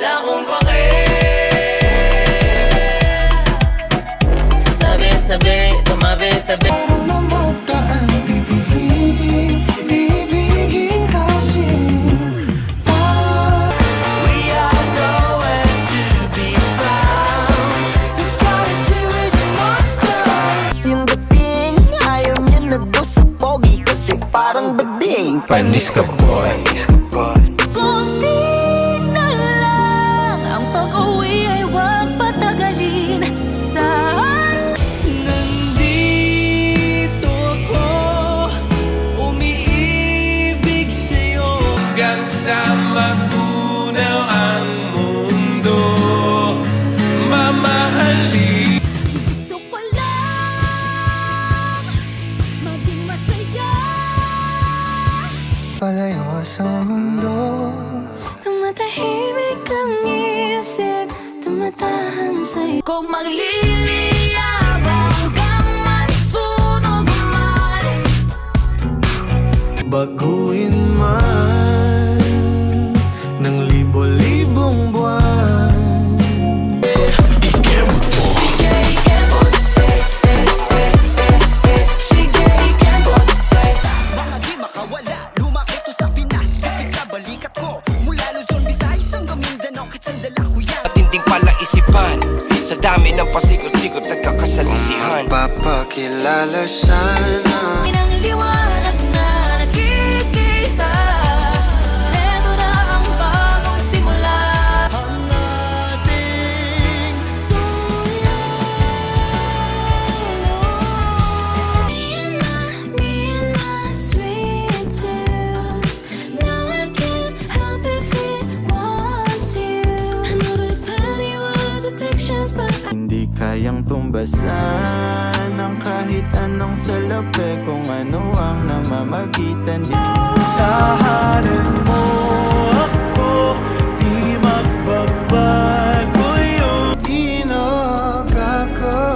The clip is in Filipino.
wala akong pake. Sasabi-sabi, tumabi-tabi. Pero namutaan, ibigin kasi we are nowhere to be found. You gotta do it, you monster. Yung dating, ayaw niya na daw sa pogi kasi parang bading. Panis ka boy. Konti na lang ang pag-uwi ay huwag patagalin. Saan? Nandito ako, umiibig sa'yo. Hanggang sa magunaw ang mundo, mamahalin. Gusto ko lang maging masaya. Palayo sa mundo. Tumatahimik ang isip, tumatahan sa'yo. Kung magliliyabang kang masunog man, Baguhin man ng libo-libong buwan. Sige, ikembot. Sige, ikembot. Mga di makawala, lumaki to sa Pinas. Lupit sa balikat ko, mula Luzon, Visayas hanggang Mindanao, kahit sandala ko yan. Matinding palaisipan, sa dami ng pasikot-sikot nagkakasalisihan. Papakilala sana. ng liwanag na nakikita. Eto na ang bagong simula. Ang ating Me and my sweet tooth. No, I can't help if it wants you. I know this tiny was addictions, but Hindi kayang tumbasan ng kahit anong salapi kung ano ang namamagitan. tahanan mo ako, di magbabago yun. Di nakakasawa.